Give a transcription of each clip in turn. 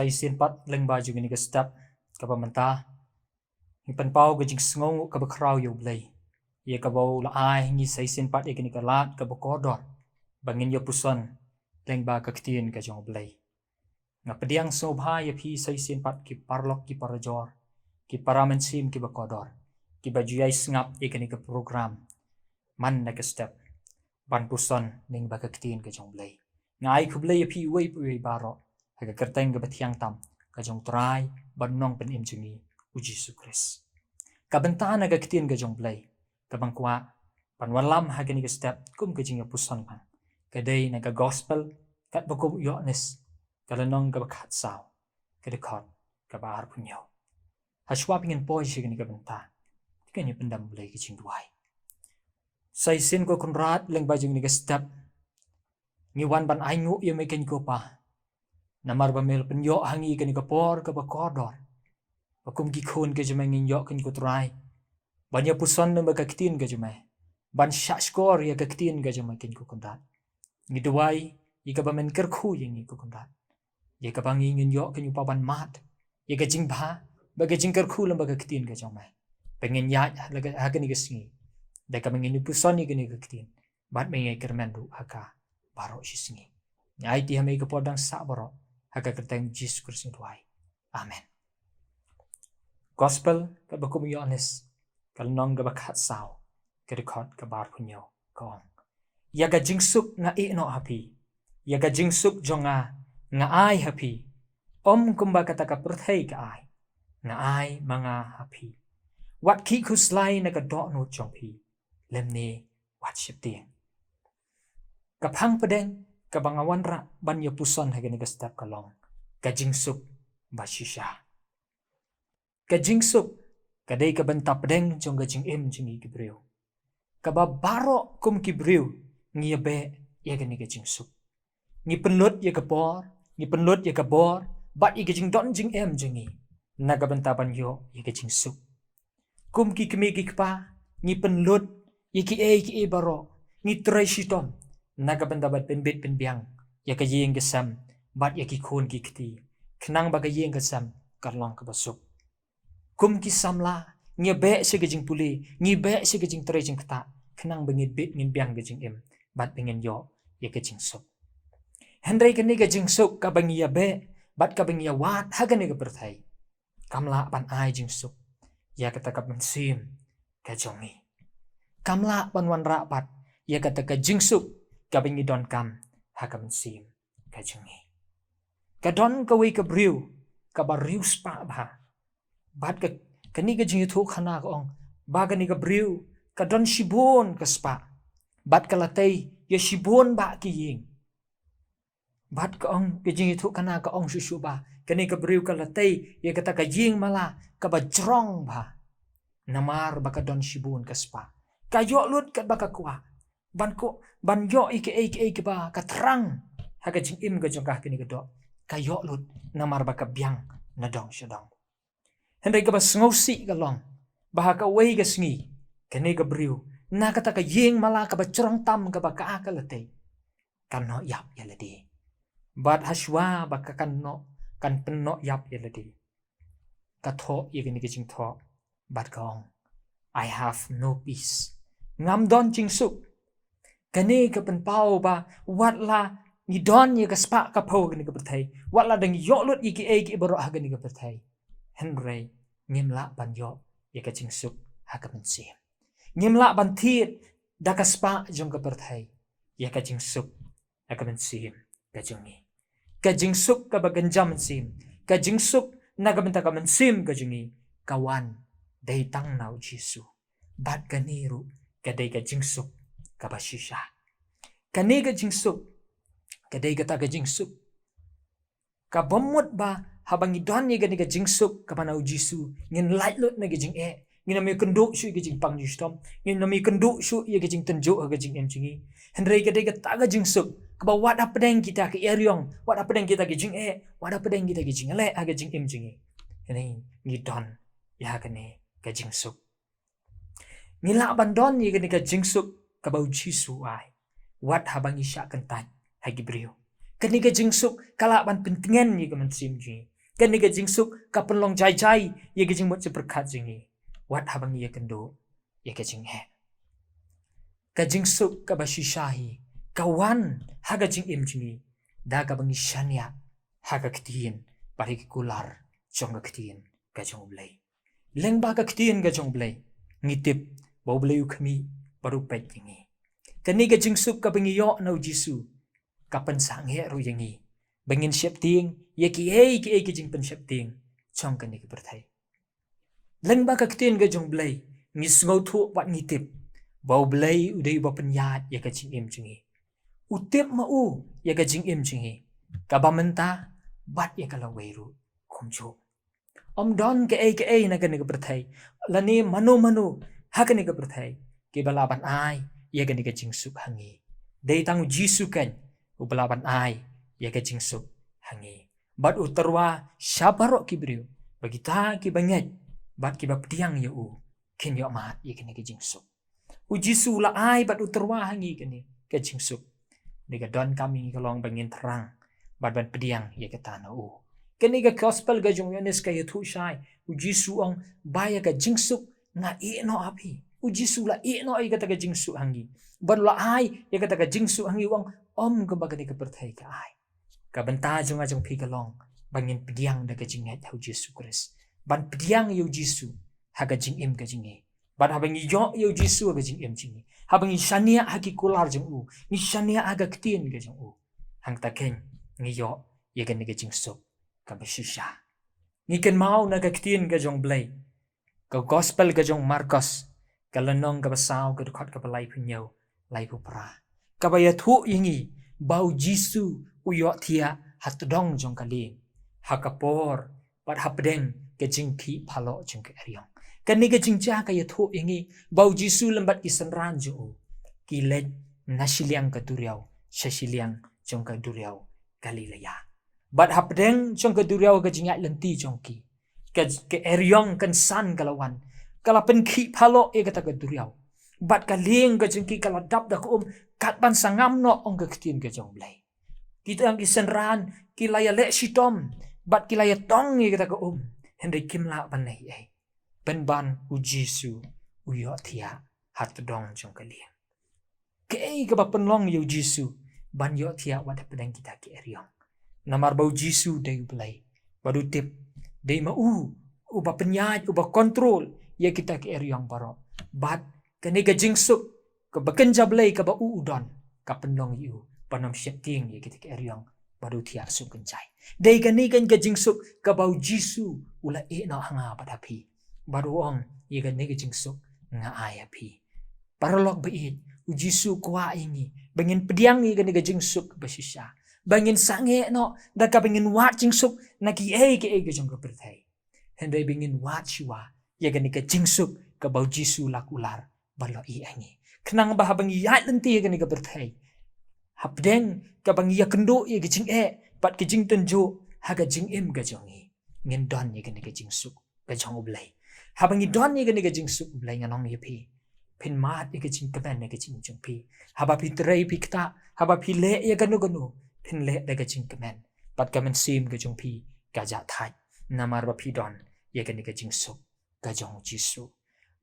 sin pat leng ba ju ni ka step ka ba manta ni pan pau ga jing sngo ka ba kraw yu blai ye ka ba la ai ni sin pat ye ni ka lat ka ba kodor bangin yo puson leng ba ka ktien ka jong blai nga pediang so bha ye phi sin pat ki parlok ki parajor ki paramen sim ki ba kodor ki ba juyai ngap ye ni ka program man na ka step ban puson ning ba ka ktien ka jong blai ngai khu blai ye phi wei baro ha ka kerteng ka bathiang tam ka jong trai ban nong pen im chingi u Jesus Christ ka bentana ka ktien ka jong blai ka bangkwa pan walam ha ka ni ka step kum ka jing puson pan ka dei na ka gospel kat bakum yones ka lanong ka bakhat sao ka de khot ka bar punyo ha swaping en poi shi ka ni ka benta ka ni pendam blai ki ching duai sai sin ko kunrat leng ba jing ni ka step ngi wan ban ai ngu ye me ken ko pa namar ba mel pen yo hangi ka ni ka por ka ba kodor bakum ki khon ke jeme ngin yo ken ko trai ban ya puson na ba ka ktin ka jeme ban sha skor ya ka ktin ka jeme ken ko kunrat ngi duai i ka ba men ker khu ye ngi ko kunrat ye ka bang ngin yo ken pa ban mat ye ka jing ba ba ka jing ker khu lam ba ka ktin ka jeme pengen ya la ka ha ka ni ka singi da ka mengin puson ni ka ni ka ktin bat me ngai ker men ru aka baro singi ai ti hame ka podang sa baro haka kerteng Jesus Christ duai amen gospel ka bakum yones kal nong ga bakhat sao ka record ka bar punyo kong ya ga jingsuk nga i no happy ya ga jingsuk jonga nga ai happy om kumba kata ka perthei ka ai nga ai manga happy wat ki khuslai na ka do no chongpi lemne wat shipting ka phang pedeng ka bangawan ra ban ya puson ha ka step kalong ka jingsuk ba shisha ka jingsuk ka dei ka banta pedeng jong ga jing im jingi kibreu ka ba baro kum kibreu ngi be ye ka ni ka jingsuk ngi penlut ye ka por ngi penlut ye ka bor bat ye ka jing don jing em jingi na ka banta ban yo ye ka jingsuk kum ki kmi ki pa ngi penlut ye ki e baro ngi trai shitom na ka banta bat pen bit pen biang ya ka yeng ka sam bat ya ki khon ki kti khnang ba ka yeng ka sam karlong ka basuk kum ki samla ngi be se ka jing puli ngi be se ka jing tre jing kta khnang ba ngi bit ngin biang ka jing em bat pengen yo ya ka jing suk hendrai ka ni ka jing suk ka bang ya be bat ka bang ya wat ha ka ni ka perthai kamla ban ai jing suk ya ka ta ka ban sim ka jongi kamla ban wan ra bat ya ka ta ka jing suk ka bang don kam hakam sim ka jungi ka don ka we ka briu ka ba riu spa ba bat ka kani ka jingi thu khana ka ong ba ka ni ka briu ka don shibon ka spa bat ka latei ya shibon ba ki ying bat ka ong ka jingi thu khana ka ong shu ba kani ka briu ka latei ya ka ta ka ying mala ka ba jrong ba namar ba ka don shibon ka spa ka yo lut ka ba ka kwa ban yo ike ba ka terang haka jing im ga jongkah kini gedo ka yo lut namar ba ka biang na dong shadong hendai ka ba sngosi ka long ba ka wei ga sngi kini ka briu na ka ta ka yeng mala ka ba cerong tam ka ba ka akalate kan no yap yalade bat haswa ba ka kan no kan penno yap yalade ka tho ye kini ka jing tho bat ka ong I have no peace ngam don jing suk kani ka pen pau ba wat la ni don ye ka spa ka pau ni ka perthai wat la dang yo lut iki ki baro ha ni ka perthai henry ngim la ban yo ye ka jing suk ha ka men sim ngim la ban thiet da ka spa jong ka perthai ye ka jing suk ha ka men sim ka jongi ka jing suk ka ba ganjam sim ka jing suk na ka benta ka men sim ka jongi kawan dei tang nau jisu bat ka niru ka dei ka jing suk ka ba shisha kani ka jing suk ka dei ka ta ka jing suk ka bomut ba habang idon ni ka jing suk ka panau jisu ngin light lut na ka jing ngin mi kendo shu ka jing pang jistom ngin mi kendo shu ye ka jing tenjo ka jing em jingi hendrei ka dei ka ta ka jing suk ka ba wada pedeng kita ka eryong wada pedeng kita ka jing wada pedeng kita ka jing le ka jing em jingi ni ngidon ya ka ne ka jing suk ngila bandon ni ka jing suk ka bau jisu ai wat habang isya kentai hagi brio Kaniga jingsuk kalaban pentingan ye gaman sim jingi. Kaniga jingsuk kapenlong jai ye gajing mot seberkat jingi. Wat habang ye kendo ye gajing he. Kajingsuk kabashishahi kawan haga jing im jingi. Da kabang ishanya haga ketiin pari kular jong ketiin gajong blay. Leng ba ketiin gajong blay. Ngitip bau blay ukami baru pet jingi. Kaniga jingsuk kabangi yo na ujisu. Kapan sanghe ru yangi. Bangin siap ting, ye ki jing pen siap ting. Chong kan ni berthai. Leng ba kaktin ga jong blay. Ngis ngau thu wat ngitip. Bau blay udai ba penyat ye ka jing im jingi. Utip ma u ye ka jing im jingi. Kabamenta bat ye ka lawairu kumjo. Om don ke na kan ni berthai. Lani manu ha kan ni berthai. Ke balaban ai ye ka ni ka jing suk hangi. Dai tangu jisu kan ubalaban ai ya ka jingsuk hangi bat utarwa syabaro kibriu bagita ki banget bat ki baptiang ya u ken yo mat ya kene ka jingsuk ujisu la ai bat utarwa hangi kene ka jingsuk dega don kami kalong bangin terang bat pediang ya ka tana u kene ka gospel ga jong yones ka yathu shai ujisu ong baya ka jingsuk nga no api ujisu la no ai ka ta ka jingsuk hangi bat la ai ya ka ta ka jingsuk hangi wang om kebagani kepertai ke ai. Kabenta jong ajong pi kalong bangin pediang da kajinget hau Yesus Kristus. Ban pediang yu Yesus haga jing im kajinge. Ban habangi yo yu Yesus haga jing im jinge. Habangi shania haki kular jong u. Ni shania aga ketien ke jong u. Hang takeng ngi yo ye gan ga jing sok ka bashisha. Ni ken mau na ga ketien ke jong blay. Ka gospel ke jong Markus. Ka lenong ka basaw ka dukhat ka balai punyo lai pu pra. Kabaya thu ingi bau jisu uyo thia hatdong jong kali hakapor pat hapdeng ke jingki phalo jong ke ariong kani ke jingcha ka ya thu ingi bau jisu lembat isanran jo kilet nasiliang ka duriau sasiliang jong ka duriau galilea bat hapdeng jong ka duriau ka jingat lenti jong ki ke ariong kan san kalawan kalapen ki phalo e ka ta ka duriau bat kaling ka jingki kala dap da ko kat ban sangam no ong ketin ke jong blay. Kita ang isenran kilaya le sitom bat kilaya tong ni kita ko Henry kimla ban nei ai. Ben ban u Jisu u yo thia hat dong jong kaliang. Ke ka ba penlong yu Jisu ban yo thia wat pedang kita ke eriong. Namar bau Jisu dei blay. Badu tip dei ma u ba penyaj u ba kontrol ya kita ke eriong baro. Bat kani ka jingsuk ka baken jablay ka ba uudon ka penlong yu panam syepting ye kita ke eriong baru thia su kencai dei kani kan ka jingsuk ka bau Jisu ula no hanga padapi baru ong ye kani ka jingsuk nga ayapi paralog bait u Jisu kwa ini bangin pediang ye kani ka jingsuk basisya bangin sange no da ka bangin wat jingsuk na ki ke jong ka perthai hendai bangin wat siwa ye kani ka jingsuk ka bau Jisu lakular balo angi kenang bah bang yat lenti ke ni ka berthai hapdeng ka bang ya kendo ye gijing pat gijing tenjo haga jing im ga jongi ngin don ye ke ni ka jing suk ga jong ublai habang don ye ke ni ka jing suk ublai nganong ye pi pin mat ye ke jing ka ben ye ke jing jong pi haba pi trei pi kta haba pi le ye ganu pin le da ga jing ka men pat ka men sim ga jong pi ga ja thai namar ba pi don ye ke ni ka jing suk ga jong Jisu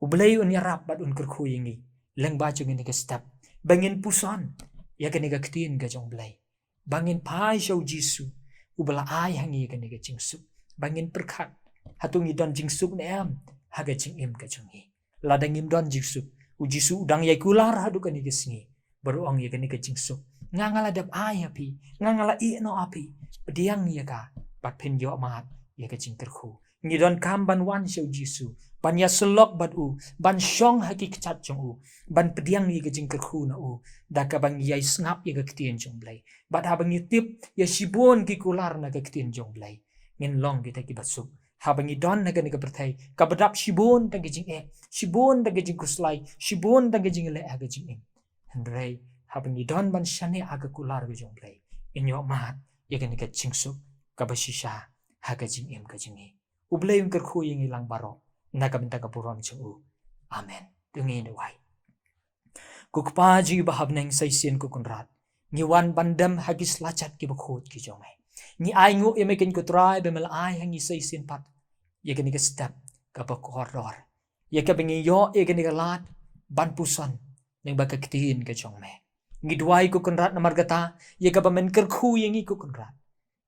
ublai un yarap bat un kerkhu yingi leng ba chung ni ka step bangin puson ya ka ni ka ktin ka jong blay bangin pai show Jisu ubala ai hangi ka ni ka jingsu bangin perkhat hatung idon jingsuk ne am haga jing im ka jongi ladang im don jingsuk u Jisu udang yai kular hadu ka ni ka singi baru ong ya ka ni ka jingsuk ngangala dap ai api ngangala i no api pediang ya ka bat pin yo mat ya ka jing terkhu ngidon kam ban wan show Jisu ban ya selok bat u ban syong haki kechat jong u ban pediang ye gejing kerhu na u da ka bang yai snap ye ka ktien jong blai bat ha bang tip ya sibon ki kular na ka ktien jong blai ngin long kita ki basuk ha bang don na ka ni ka perthai ka badap sibon ta gejing sibon ta gejing kuslai sibon ta gejing le ha gejing hendrai ha bang don ban shane aga kular ge jong blai in yo mat ye ka ni ka chingsuk ka basisha ha gejing ka jingi ublai ung kerhu ye ngilang baro nakamenta kapuram chung amen tungi ni wai kukpa ji bahab nang sai sin ku kunrat Ngi wan bandam hagis lacat ki bakhut ki jong me. Ngi ai ngu ye mekin kutrai be mel ai hangi sei sin pat. Ye gani ka step ka ba koridor. Ye ka bengi yo ye gani ka lat ban pusan ning ba ka kitin ka jong me. Ngi duai ku kunrat na margata ye ka ba men kerkhu ye ngi ku kunrat.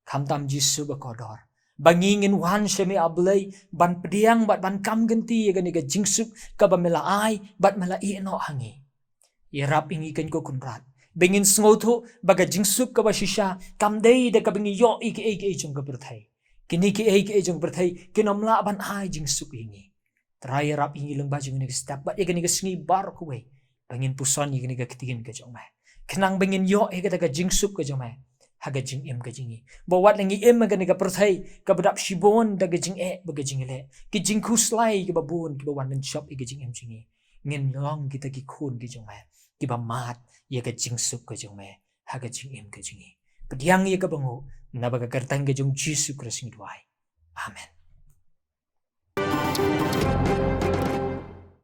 Kam tam Jisu ba kodor. Bangingin wan shemi ablay ban pediang bat ban kam genti ye gani ka jingsuk ka ba mela ai bat mela i no hangi. Ye rap ingi kan ko kunrat. Bengin sngoto baga jingsuk ka ba shisha kam dei de ka bengi yo ik jong ka berthai. Kini ki jong berthai kinomla ban ai jingsuk ingi. Trai rap ingi leng baju ni step bat ye gani ka sngi bar kuwe. Bengin puson ye gani ka kitigin ka jong me. Kenang bengin yo ye ka jingsuk ka jong me. Haga jing em ka jingi. Bawat langi em ka ni ka berthai ka bedap shibon da ka jing baga jing le. Ki jing kuslai ka babun ki bawan dan shop ka jing em jingi. Ngin long kita ki kun ki jong me. Ki ba mat ye ka jingsuk ka jong me. Haga jing em ka jingi. Pediang ye ka bangu na baga kertang ka jong Jisu Kristus duai. Amen.